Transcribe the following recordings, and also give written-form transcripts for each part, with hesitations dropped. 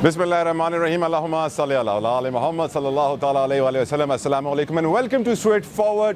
Bismillahirrahmanirrahim. Allahumma salli ala Muhammad sallallahu ta'ala alayhi wa sallam. Assalamu alaikum and welcome to Straightforward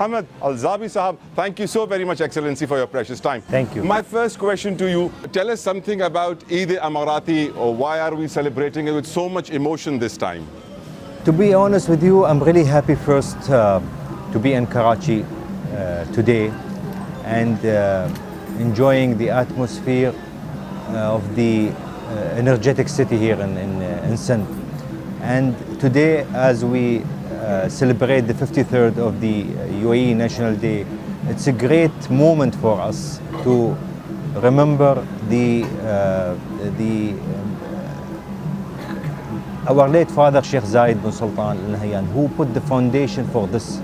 Hamad Alzabi Sahab. Thank you so very much, Excellency, for your precious time. Thank you. My first question to you, tell us something about Eid Amirati, or why are we celebrating it with so much emotion this time? To be honest with you, I'm really happy first to be in Karachi today and enjoying the atmosphere of the energetic city here in Sindh. And today, as we celebrate the 53rd of the UAE National Day, it's a great moment for us to remember our late father Sheikh Zayed bin Sultan Al Nahyan, who put the foundation for this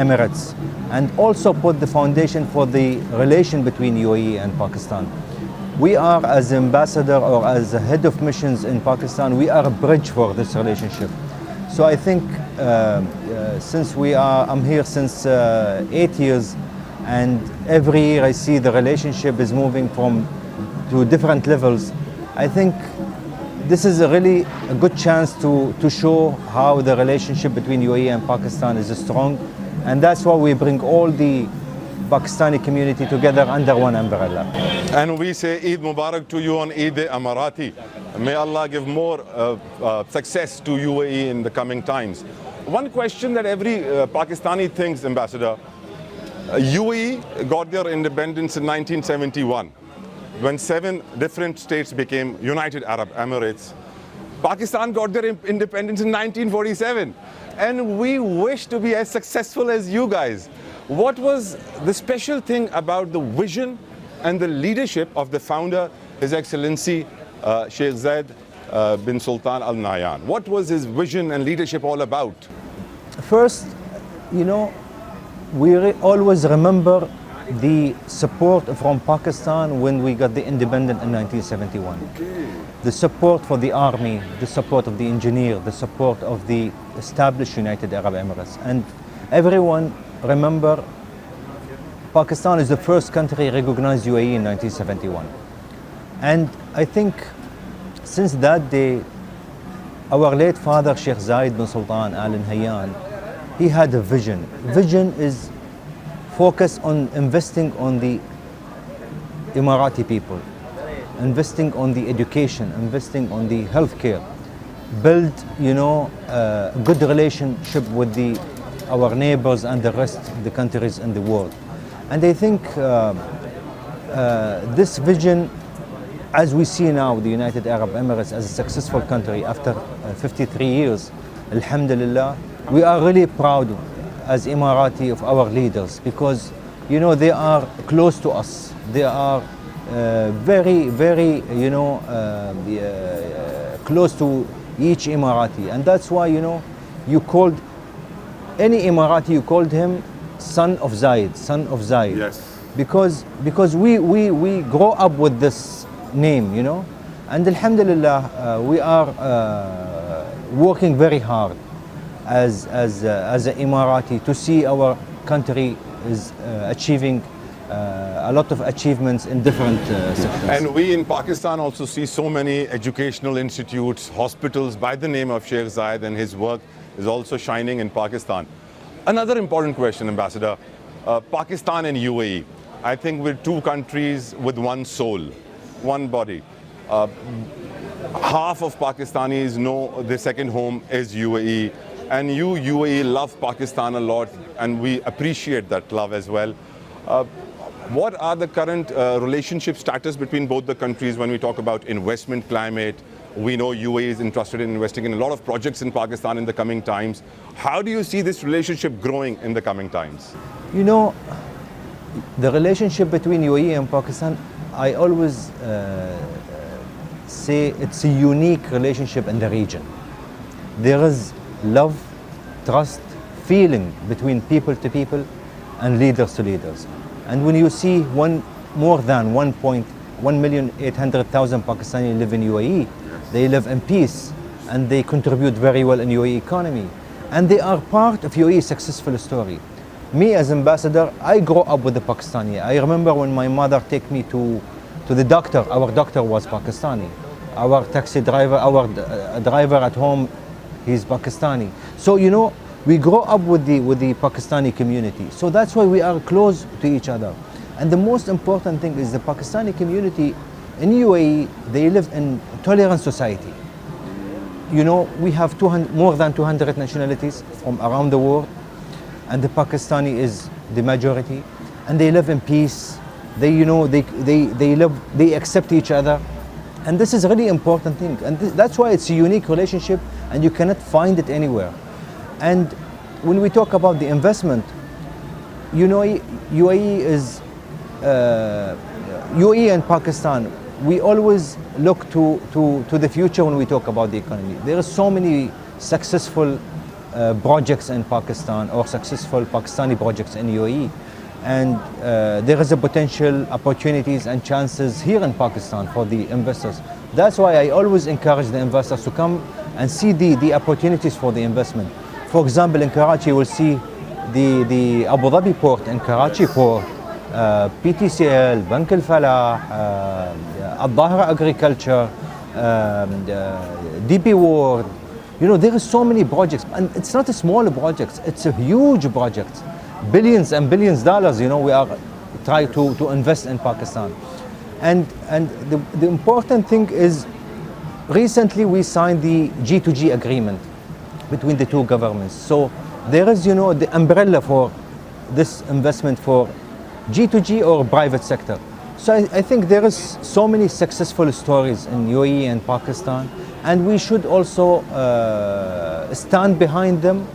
Emirates and also put the foundation for the relation between UAE and Pakistan. We are, as ambassador or as a head of missions in Pakistan, we are a bridge for this relationship. So I think since I'm here since 8 years, and every year I see the relationship is moving to different levels. I think this is really a good chance to show how the relationship between UAE and Pakistan is strong, and that's why we bring all the Pakistani community together under one umbrella. And we say Eid Mubarak to you on Eid Amirati. May Allah give more success to UAE in the coming times. One question that every Pakistani thinks, Ambassador, UAE got their independence in 1971 when 7 different states became United Arab Emirates. Pakistan got their independence in 1947 and we wish to be as successful as you guys. What was the special thing about the vision and the leadership of the founder, His Excellency Sheikh Zayed bin Sultan Al Nahyan? What was his vision and leadership all about? First, we always remember the support from Pakistan when we got the independence in 1971. The support for the army, the support of the engineer, the support of the established United Arab Emirates. And everyone remember, Pakistan is the first country recognized UAE in 1971. And I think since that day, our late father Sheikh Zayed bin Sultan Al Nahyan, he had a vision. Vision is focused on investing on the Emirati people, investing on the education, investing on the healthcare, build a good relationship with our neighbors and the rest of the countries in the world. And I think this vision, as we see now the United Arab Emirates as a successful country after 53 years, alhamdulillah, we are really proud as Emirati of our leaders because they are close to us. They are very, very close to each Emirati, and that's why you called any Emirati, you called him son of Zayed. Yes. Because we grow up with this name, and alhamdulillah, we are working very hard as an Emirati to see our country is achieving a lot of achievements in different sectors. And we in Pakistan also see so many educational institutes, hospitals by the name of Sheikh Zayed, and his work is also shining in Pakistan. Another important question, Ambassador, Pakistan and UAE. I think we're two countries with one soul, one body. Half of Pakistanis know their second home is UAE, and UAE love Pakistan a lot, and we appreciate that love as well. What are the current relationship status between both the countries when we talk about investment climate? We know UAE is interested in investing in a lot of projects in Pakistan in the coming times. How do you see this relationship growing in the coming times? The relationship between UAE and Pakistan, I always say it's a unique relationship in the region. There is love, trust, feeling between people to people and leaders to leaders. And when you see more than 1,800,000 Pakistani live in UAE, they live in peace and they contribute very well in UAE economy. And they are part of UAE successful story. Me as ambassador, I grew up with the Pakistani. I remember when my mother take me to the doctor. Our doctor was Pakistani. Our taxi driver, our driver at home, he's Pakistani. So you know, we grow up with the Pakistani community. So that's why we are close to each other. And the most important thing is the Pakistani community in UAE, they live in tolerant society. You know, we have more than 200 nationalities from around the world, and the Pakistani is the majority, and they live in peace. They, you know, they accept each other, and this is a really important thing. And that's why it's a unique relationship, and you cannot find it anywhere. And when we talk about the investment, you know, UAE and Pakistan, we always look to the future when we talk about the economy. There are so many successful projects in Pakistan or successful Pakistani projects in UAE. And there is a potential opportunities and chances here in Pakistan for the investors. That's why I always encourage the investors to come and see the opportunities for the investment. For example, in Karachi, you will see the Abu Dhabi port and Karachi port, PTCL, Bank Al Falah, Al Dhahra Agriculture, DP World. You know, there are so many projects, and it's not a small project, it's a huge project. Billions and billions of dollars, you know, we are trying to invest in Pakistan. And the important thing is, recently we signed the G2G agreement between the two governments. So there is, you know, the umbrella for this investment for G2G or private sector. So I think there is so many successful stories in UAE and Pakistan, and we should also stand behind them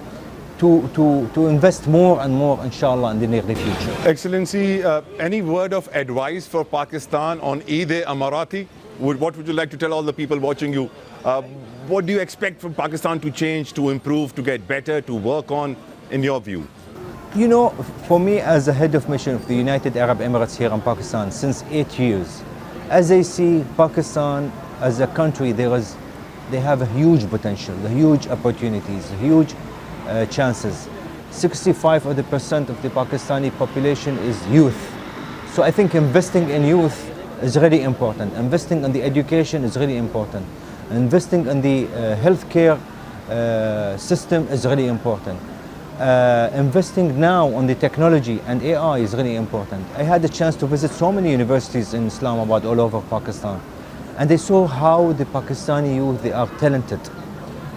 to invest more and more, inshallah, in the near future. Excellency, any word of advice for Pakistan on Eid-e-Amarati? What would you like to tell all the people watching you? What do you expect from Pakistan to change, to improve, to get better, to work on, in your view? You know, for me as a head of mission of the United Arab Emirates here in Pakistan since 8 years, as I see Pakistan as a country, they have a huge potential, huge opportunities, huge chances. 65% of the Pakistani population is youth. So I think investing in youth is really important. Investing in the education is really important. Investing in the healthcare system is really important. Investing now on the technology and AI is really important. I had the chance to visit so many universities in Islamabad all over Pakistan, and I saw how the Pakistani youth, they are talented,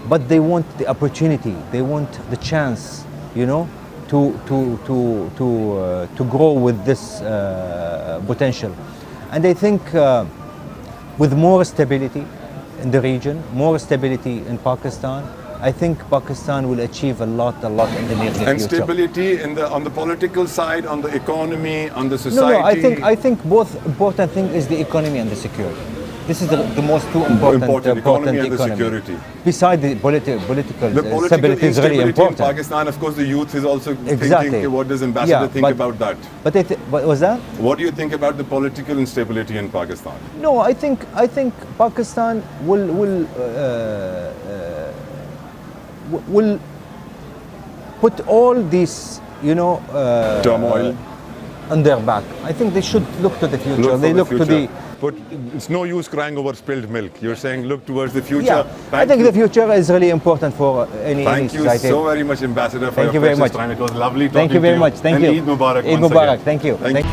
but they want the opportunity, they want the chance, you know, to grow with this potential. And I think with more stability in the region, more stability in Pakistan, I think Pakistan will achieve a lot in the near future. And stability on the political side, on the economy, on the society? No, I think both important thing is the economy and the security. This is the most two important economy and the security. Besides the political stability is really important. In Pakistan, of course, the youth is also Exactly. thinking, what does ambassador think about that? But what was that? What do you think about the political instability in Pakistan? No, I think Pakistan will put all these, you know, turmoil on their back. I think they should look to the future. But it's no use crying over spilled milk. You're saying look towards the future. Yeah, I think the future is really important for any Thank you society. so very much, Ambassador, for Thank your you very precious much. time. It was lovely talking to you. Thank you very much. Thank you. Eid Mubarak. Eid once Mubarak. again. Thank you. Thank you.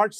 8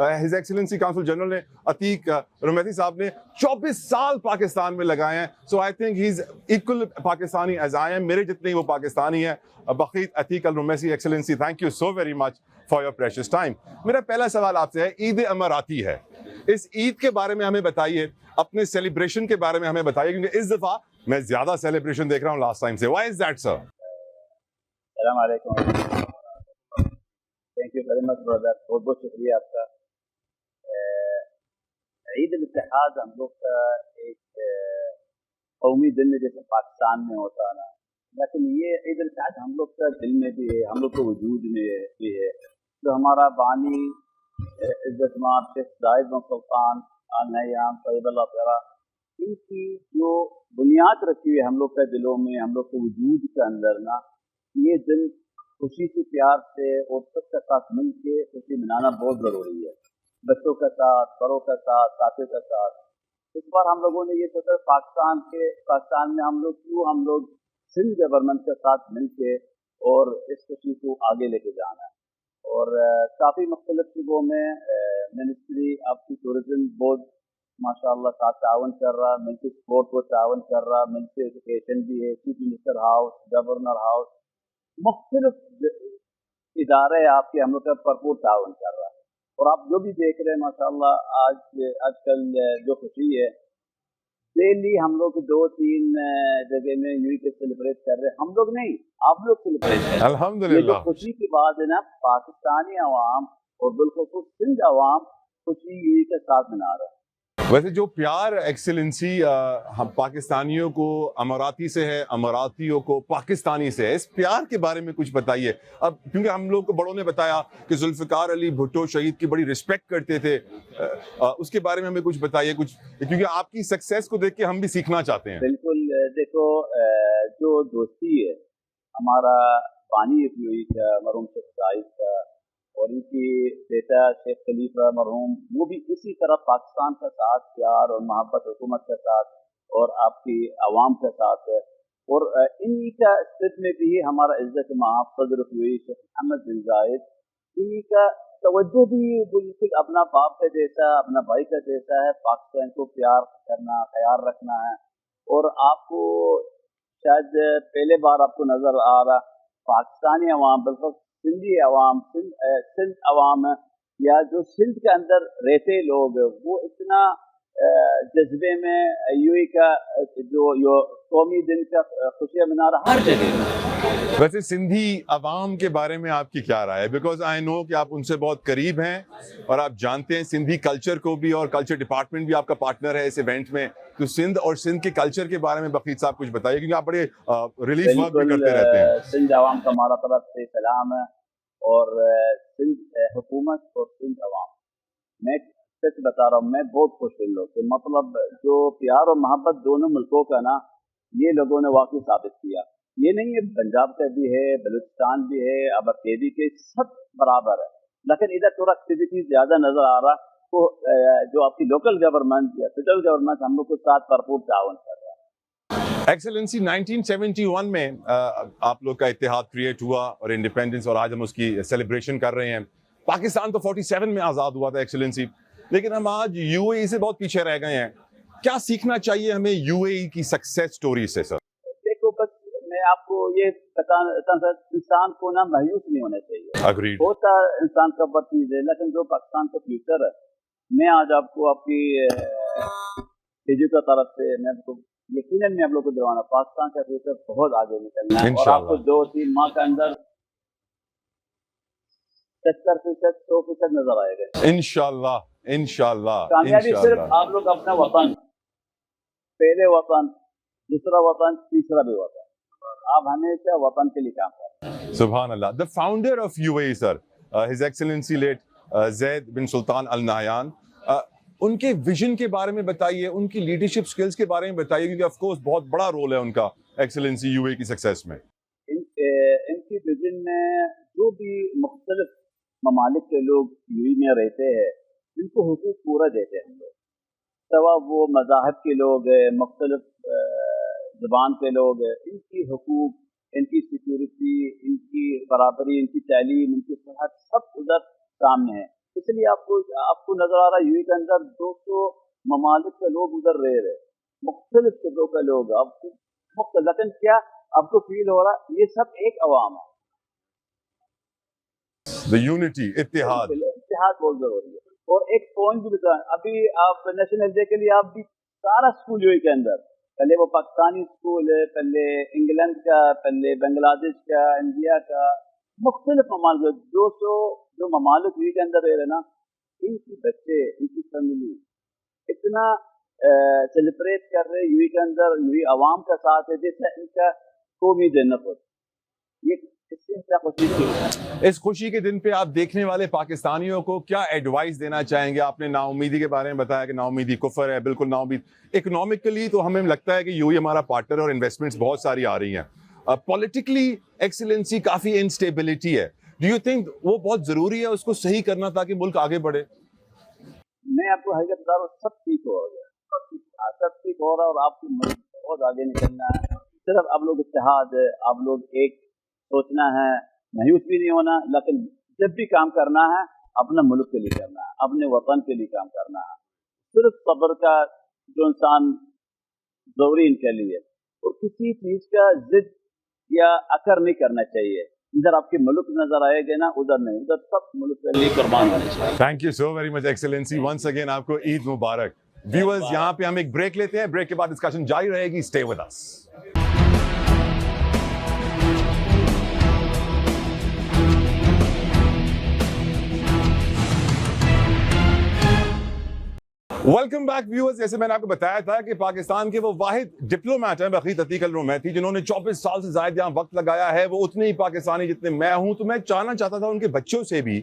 his excellency council general نے عتیق رومیتی صاحب نے 24 سال پاکستان میں لگائے ہیں. So I think he is equal Pakistani as I am. میرے جتنے ہی وہ پاکستانی ہیں. بقیت عتیق الرومیسی excellency, thank you so very much for your precious time. میرا پہلا سوال آپ سے ہے, عید اماراتی ہے, اس عید کے بارے میں ہمیں بتائیے, اپنے سیلیبریشن کے بارے میں ہمیں بتائیے, کیونکہ اس دفعہ میں زیادہ سیلیبریشن دیکھ رہا ہوں لاسٹ ٹائم سے. Y is that sir? السلام علیکم. تھینک یو ویری مچ برادر, بہت بہت شکریہ آپ کا. عید الاتحاد ہم لوگ کا ایک قومی دن ہے جیسے پاکستان میں ہوتا ہے نا, لیکن یہ عید الاتحاد ہم لوگ کا دل میں بھی ہے, ہم لوگ کے وجود میں بھی ہے. جو ہمارا بانی عزت مآب شیخ زاہد بن سلطان آل نہیان طیب اللہ تعالیٰ, ان کی جو بنیاد رکھی ہوئی ہے ہم لوگ کے دلوں میں, ہم لوگ کے وجود کے اندر نا, یہ دن خوشی سے پیار سے اور سب کے ساتھ مل کے خوشی منانا بہت ضروری ہے, بچوں کے ساتھ, بڑوں کے ساتھ, ساتھیوں کے ساتھ. اس بار ہم لوگوں نے یہ سوچا پاکستان میں ہم لوگ سندھ گورنمنٹ کے ساتھ مل کے اور اس خوشی کو آگے لے کے جانا ہے. اور کافی مختلف صوبوں میں ministry of the tourism board ماشاء اللہ ساتھ تعاون کر رہا, ملٹری اسپورٹ کو تعاون کر رہا, ملٹری ایجوکیشن بھی ہے, chief minister house, governor house, مختلف ادارے آپ کے ہم لوگ کا بھرپور تعاون کر رہا ہے. اور آپ جو بھی دیکھ رہے ہیں ماشاء اللہ آج کل جو خوشی ہے, ڈیلی ہم لوگ 2-3 جگہ میں یوں ہی سیلیبریٹ کر رہے ہیں. ہم لوگ نہیں, آپ لوگ سیلیبریٹ کر رہے ہیں. الحمدللہ. یہ جو خوشی کی بات ہے نا, پاکستانی عوام اور بالخصوص سندھ عوام خوشی یوں ہی کے ساتھ منا رہے ہیں. ویسے جو پیار ایکسلنسی ہم پاکستانیوں کو اماراتی سے ہے, اماراتیوں کو پاکستانی سے ہے, اس پیار کے بارے میں کچھ بتائیے. اب کیونکہ ہم لوگ کو بڑوں نے بتایا کہ ذوالفقار علی بھٹو شہید کی بڑی رسپیکٹ کرتے تھے, اس کے بارے میں ہمیں کچھ بتائیے کچھ, کیونکہ آپ کی سکسیس کو دیکھ کے ہم بھی سیکھنا چاہتے ہیں. بالکل, دیکھو جو دوستی ہے ہمارا بانی افیوئی کا, مرحوم شیخ زاہد کا, اور ان کی بیٹا شیخ خلیفہ مرحوم, وہ بھی اسی طرح پاکستان کے ساتھ پیار اور محبت حکومت کے ساتھ اور آپ کی عوام کے ساتھ ہے. اور انہی کا اسپرٹ میں بھی ہمارا عزت مآب صدر افیوئی شیخ محمد بن زاید, انہی کا توجہ بھی بالکل اپنا باپ کا جیسا, اپنا بھائی کا جیسا ہے. پاکستان کو پیار کرنا, خیال رکھنا ہے. اور آپ کو شاید پہلے بار آپ کو نظر آ رہا, پاکستانی عوام بالکل سندھی عوام, سندھ عوام یا جو سندھ کے اندر رہتے لوگ, وہ اتنا جذبے میں یو ای کا جو قومی دن کا خوشیاں منا رہا ہر جگہ میں. ویسے سندھی عوام کے بارے میں آپ کی کیا رائے ہے؟ بیکاز آئی نو کہ آپ ان سے بہت قریب ہیں اور آپ جانتے ہیں سندھی کلچر کو بھی, اور کلچر ڈپارٹمنٹ بھی آپ کا پارٹنر ہے اس ایونٹ میں. تو سندھ اور سندھ کے کلچر کے بارے میں بقیت صاحب کچھ بتائیے, کیونکہ آپ بڑے ریلیف ورک بھی کرتے رہتے ہیں. سندھ عوام کا ہمارا طرف سے سلام ہے, اور سندھ حکومت اور سندھ عوام, میں سچ بتا رہا ہوں, میں بہت خوش ہوں لوگ کہ مطلب جو پیار اور محبت دونوں ملکوں کا نا, یہ لوگوں نے واقعی ثابت کیا. یہ نہیں ہے, پنجاب کا بھی ہے, بلوچستان بھی ہے, اب کے کے سب برابر ہے, لیکن ادھر تھوڑا ایکٹیویٹی زیادہ نظر آ رہا. تو جو آپ کی لوکل گورنمنٹ یا فیڈرل گورنمنٹ ہم لوگ کے ساتھ بھرپور تعاون کر رہا ہے. ایکسلنسی 1971 میں آپ لوگ کا اتحاد کریٹ ہوا اور انڈیپینڈنس, اور آج ہم اس کی سیلیبریشن کر رہے ہیں. پاکستان تو 47 میں آزاد ہوا تھا ایکسلنسی, لیکن ہم آج یو اے ای سے بہت پیچھے رہ گئے ہیں. کیا سیکھنا چاہیے ہمیں یو اے ای کی سکسیس سٹوری سے سر؟ دیکھو بس میں آپ کو یہ بتانا, انسان کو نا مایوس نہیں ہونا چاہیے. Agreed. ہوتا انسان کا بڑی چیز ہے, لیکن جو پاکستان کا فیوچر ہے, میں آج آپ کو آپ کی کی طرف سے میں آپ کو یقیناً میں آپ لوگ کو دلوانا, پاکستان کا فیوچر بہت آگے نکلنا ہے. اور آپ کو 2-3 ماہ کے اندر 70%, 100% نظر آئے گا انشاءاللہ. انشاءاللہ کامیابی صرف آپ لوگ اپنا وطن, پہلے وطن, دوسرا وطن, تیسرا بھی وطن, آپ ہمیشہ وطن کے لیے کام کریں. سبحان اللہ. The founder of UAE sir, His Excellency late زید بن سلطان ال نہیان, ان کے ویژن کے بارے میں بتائیے, ان کی لیڈرشپ سکلز کے بارے میں بتائیے, کیونکہ آف کورس بہت بڑا رول ہے ان کا ایکسلنسی یو اے کی سکسیس میں. ان کی ویژن میں جو بھی مختلف ممالک کے لوگ یو اے میں رہتے ہیں, ان کو حقوق پورا دیتے ہیں ہم لوگ, سوا وہ مذاہب کے لوگ ہیں, مختلف زبان کے لوگ ہیں, ان کی حقوق, ان کی سیکورٹی, ان کی برابری, ان کی تعلیم, ان کی صحت, سب ادھر سامنے ہے. اس لیے آپ کو نظر آ رہا ہے یو اے کے اندر 200 ممالک کے لوگ ادھر رہ رہے، مختلف قصوں کے لوگ، آپ کو مختلف، لیکن کیا آپ کو فیل ہو رہا یہ سب ایک عوام ہے. The unity, اتحاد. اتحاد بہت ضروری ہے. اور ایک پوائنٹ بھی بتائیں، ابھی آپ نیشنل ڈے کے لیے آپ بھی سارا اسکول یو اے کے اندر، پہلے وہ پاکستانی اسکول ہے، پہلے انگلینڈ کا، پہلے بنگلہ دیش کا، انڈیا کا، مختلف ممالک 200 جو ممالک یو اے کے اندر رہ رہے نا، ان کی بچے، ان کی فیملی اتنا سیلیبریٹ کر رہے یو اے کے اندر، یو اے عوام کا ساتھ ہے جیسے ان کا قومی دن پر. یہ اس سے کیا خوشی تھی. اس خوشی کے دن پہ آپ دیکھنے والے پاکستانیوں کو کیا ایڈوائس دینا چاہیں گے؟ آپ نے نا امیدی کے بارے میں بتایا کہ نا امیدی کفر ہے، بالکل نا امید. اکنامکلی تو ہمیں لگتا ہے کہ یو اے ہمارا پارٹنر اور انویسٹمنٹس بہت ساری آ رہی ہیں. پولیٹیکلی ایکسیلنسی کافی انسٹیبلٹی ہے. ڈو یو تھنک وہ بہت ضروری ہے اس کو صحیح کرنا تاکہ ملک آگے بڑھے؟ میں آپ کو حقیقت بتا رہا ہوں، سب ٹھیک ہو گیا، سب ٹھیک ہو رہا ہے، اور آپ کی ملک بہت آگے نکلنا ہے. صرف آپ لوگ اتحاد ہے، آپ لوگ ایک سوچنا ہے، مایوس بھی نہیں ہونا، لیکن جب بھی کام کرنا ہے اپنے ملک کے لیے کرنا ہے، اپنے وطن کے لیے کام کرنا ہے. صرف صبر کا جو انسان ضروری ان کے لیے، اور کسی چیز کا ضد یا اکر نہیں کرنا چاہیے. ادھر آپ کے ملک نظر آئے گا نا، ادھر نہیں، ادھر سب ملک کے لیے قربان ہونے چاہیے. Thank you so very much excellency. Once again آپ کو عید مبارک. ویورز یہاں پہ ہم ایک بریک لیتے ہیں، بریک کے بعد ڈسکشن جاری رہے گی. Stay with us. Welcome back viewers. جیسے میں نے آپ کو بتایا تھا کہ پاکستان کے وہ واحد ڈپلومیٹ ہیں بقیت عتیق الرومیتی جنہوں نے 24 سال سے زائد یہاں وقت لگایا ہے. وہ اتنے ہی پاکستانی جتنے میں ہوں. تو میں جاننا چاہتا تھا ان کے بچوں سے بھی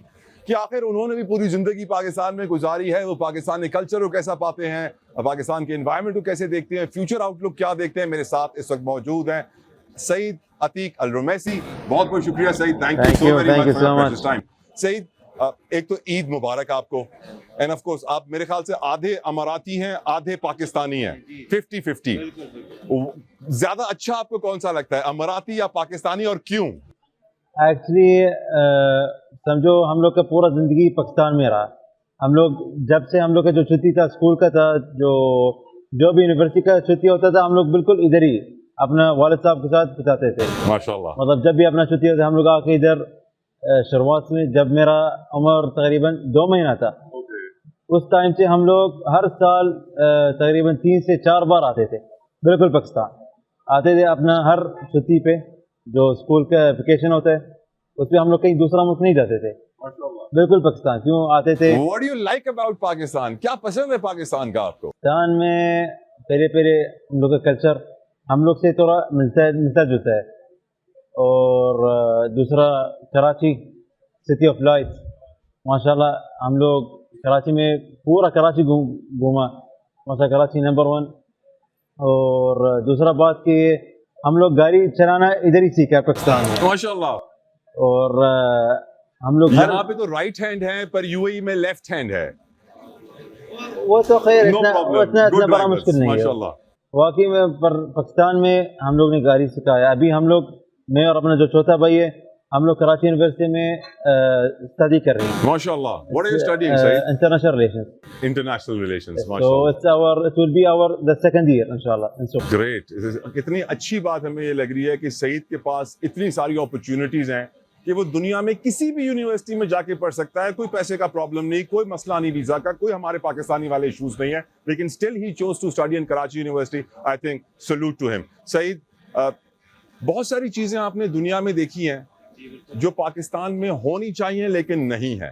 کہ آخر انہوں نے بھی پوری زندگی پاکستان میں گزاری ہے، وہ پاکستانی کلچر کو کیسا پاتے ہیں، پاکستان کے انوائرمنٹ کو کیسے دیکھتے ہیں، فیوچر آؤٹ لک کیا دیکھتے ہیں. میرے ساتھ اس وقت موجود ہیں سعید عتیق الرومیسی. بہت بہت شکریہ Saeed. Thank you so very much for your time. Saeed, ایک تو عید مبارک آپ کو. اینڈ آف کورس آپ میرے خیال سے آدھے اماراتی ہیں آدھے پاکستانی ہیں، 50-50. زیادہ اچھا آپ کو کون سا لگتا ہے، اماراتی یا پاکستانی، اور کیوں؟ ایکچولی سمجھو ہم لوگ کا پورا زندگی پاکستان میں رہا. ہم لوگ جب سے ہم لوگ کا جو چھٹی تھا اسکول کا تھا، جو بھی یونیورسٹی کا چھٹی ہوتا تھا، ہم لوگ بالکل ادھر ہی اپنا والد صاحب کے ساتھ بتاتے تھے. ماشاءاللہ. مطلب جب بھی اپنا چھٹی ہوتا ہم لوگ آ کے ادھر، شروعات میں جب میرا عمر تقریباً 2 مہینہ تھا، اس ٹائم سے ہم لوگ ہر سال تقریباً 3 سے 4 بار آتے تھے. بالکل پاکستان آتے تھے اپنا ہر چھٹی پہ، جو اسکول کا ویکیشن ہوتا ہے اس پہ ہم لوگ کہیں دوسرا ملک نہیں جاتے تھے، بالکل پاکستان کیوں آتے تھے. What do you like about Pakistan? کیا پسند ہے پاکستان کا آپ کو؟ پاکستان میں پہلے ہم لوگ کا کلچر ہم لوگ سے تھوڑا ملتا جلتا ہے. اور دوسرا کراچی، سٹی آف لائٹ، ماشاءاللہ ہم لوگ کراچی میں پورا کراچی گھوما، ماشاءاللہ کراچی نمبر 1. اور دوسرا بات کہ ہم لوگ گاڑی چلانا ادھر ہی سیکھا پاکستان میں، ماشاءاللہ. اور ہم لوگ یہاں پہ تو رائٹ ہینڈ ہے پر یو اے میں لیفٹ ہینڈ ہے. وہ تو خیر No problem. اتنا Good بڑا drivers. مشکل نہیں ہے ماشاءاللہ. واقعی میں. پر پاکستان میں ہم لوگ نے گاڑی سکھایا. ابھی ہم لوگ، میں اور اپنا جو چوتھا بھائی ہے، ہم لوگ کراچی یونیورسٹی میں اسٹڈی کر رہے ہیں. ماشاءاللہ. What are you studying, Saeed? International relations. International relations. So ماشاءاللہ. it will be the second year inshallah. Great. کتنی اچھی بات ہمیں یہ لگ رہی ہے کہ سعید کے پاس اتنی ساری اپرچونٹیز ہیں کہ وہ دنیا میں کسی بھی یونیورسٹی میں جا کے پڑھ سکتا ہے. کوئی پیسے کا پرابلم نہیں، کوئی مسئلہ نہیں ویزا کا، کوئی ہمارے پاکستانی والے ایشوز نہیں ہیں، لیکن اسٹل ہی choose to study in Karachi university. I think salute to him. Saeed, بہت ساری چیزیں آپ نے دنیا میں دیکھی ہیں جو پاکستان میں ہونی چاہیے لیکن نہیں ہے.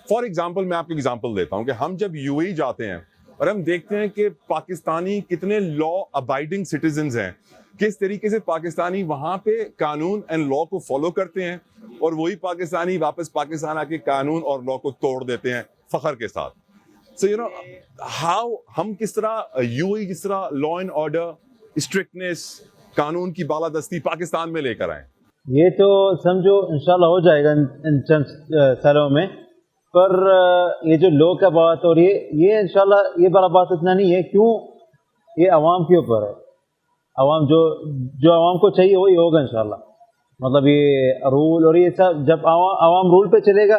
فار ایگزامپل میں آپ کو ایگزامپل دیتا ہوں کہ ہم جب یو اے جاتے ہیں اور ہم دیکھتے ہیں کہ پاکستانی کتنے لا ابائڈنگ سٹیزنز ہیں، کس طریقے سے پاکستانی وہاں پہ قانون اینڈ لا کو فالو کرتے ہیں، اور وہی پاکستانی واپس پاکستان آ کے قانون اور لا کو توڑ دیتے ہیں فخر کے ساتھ. سو یو نو ہاؤ ہم کس طرح یو اے جس طرح لا اینڈ آرڈر، اسٹرکٹنیس، قانون کی بالادستی پاکستان میں لے کر آئیں. یہ تو سمجھو انشاءاللہ ہو جائے گا ان چند سالوں میں. پر یہ جو لوگ کا بات، اور یہ انشاءاللہ یہ بڑا بات اتنا نہیں ہے. کیوں؟ یہ عوام کے اوپر ہے. عوام جو عوام کو چاہیے وہی ہوگا انشاءاللہ. مطلب یہ رول اور یہ سب جب عوام رول پہ چلے گا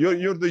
you're the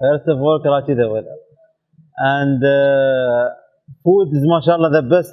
First of all, Karachi the weather, and food is mashallah the best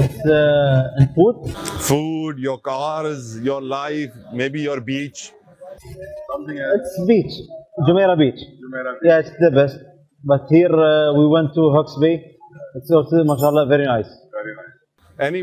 It's food, your cars, your life, maybe your beach. It's beach, Jumeirah Beach. Yeah, it's the best. But here we went to Hawke's Bay. It's also, mashallah, very nice. Any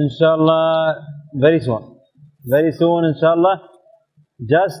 Inshallah, very soon, inshallah. Just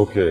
Okay,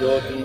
2-3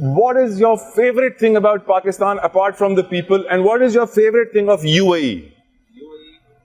What is your favorite thing about Pakistan apart from the people, and what is your favorite thing of UAE?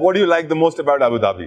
What do you like the most about Abu Dhabi?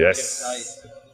Yes.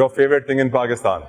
Your favorite thing in Pakistan?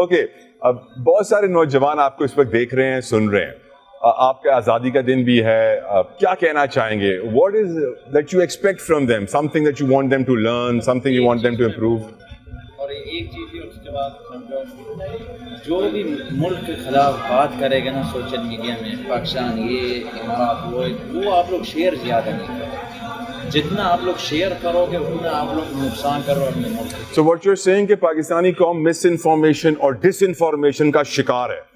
Okay, بہت سارے نوجوان آپ کو اس وقت دیکھ رہے ہیں، سن رہے ہیں. آپ کا آزادی کا دن بھی ہے، کیا کہنا چاہیں گے؟ What is that you expect from them, something that you want them to learn, something you want them to improve? اور ایک چیز ہے، اس کے بعد جو بھی ملک کے خلاف بات کرے گا نا سوشل میڈیا میں، پاکستان یہ امارات وہ آپ لوگ شیئر زیادہ نہیں کرو. جتنا آپ لوگ شیئر کرو گے اتنا آپ لوگ نقصان کرو اپنے ملک کو. So what you are seeing کہ پاکستانی قوم مس انفارمیشن اور ڈس انفارمیشن کا شکار ہے،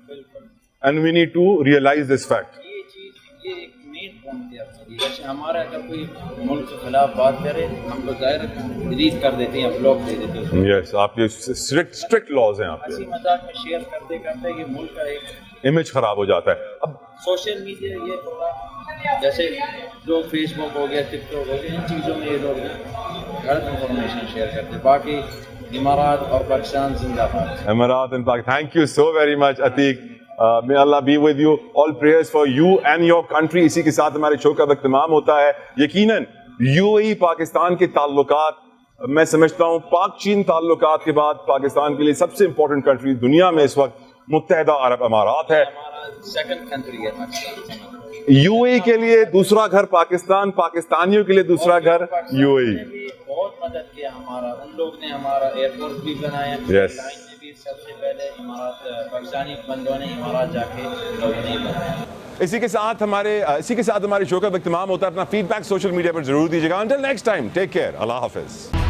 and we need to realise this fact. یہ چیز یہ ایک مین پوائنٹ ہے اپنے لیے. جیسے ہمارا اگر کوئی ملک کے خلاف بات کرے ہم لوگ ڈائریکٹ ڈیلیٹ کر دیتے ہیں، بلاک دے دیتے ہیں. یس، آپ کے اسٹرکٹ لاز ہیں، آپ ہنسی کے مذاق میں شیئر کرتے کرتے یہ ملک کا ایک امیج خراب ہو جاتا ہے. اب سوشل میڈیا یہ تھوڑا جیسے جو فیس بک ہو گیا، ٹک ٹاک ہو گیا، ان چیزوں میں یہ لوگ غلط انفارمیشن شیئر کرتے. باقی امارات اور پاکستان زندہ باد. Emirat and Pakistan. Thank you so very much, Atiq. May Allah be with you. All prayers for you and your country. اسی کے ساتھ ہمارے شو کا اختتام ہوتا ہے. یقیناً UAE پاکستان کے تعلقات، میں سمجھتا ہوں پاک چین تعلقات کے بعد پاکستان کے لیے سب سے امپورٹنٹ کنٹری دنیا میں اس وقت متحدہ عرب امارات ہے. ہمارا سیکنڈ کنٹری ہے پاکستان. UAE کے لیے دوسرا گھر پاکستان، پاکستانیوں کے لیے دوسرا گھر UAE. بہت مدد کیا ہمارا، ان لوگ نے ہمارا ایئرپورٹ بھی بنایا. Yes. سب سے پہلے امارات پاکستانی بندوں نے امارات جا کے لوگوں نے بنایا. اسی کے ساتھ ہمارے شو کا اختتام ہوتا ہے. اپنا فیڈ بیک سوشل میڈیا پر ضرور دیجیے گا. Until next time, take care. اللہ حافظ.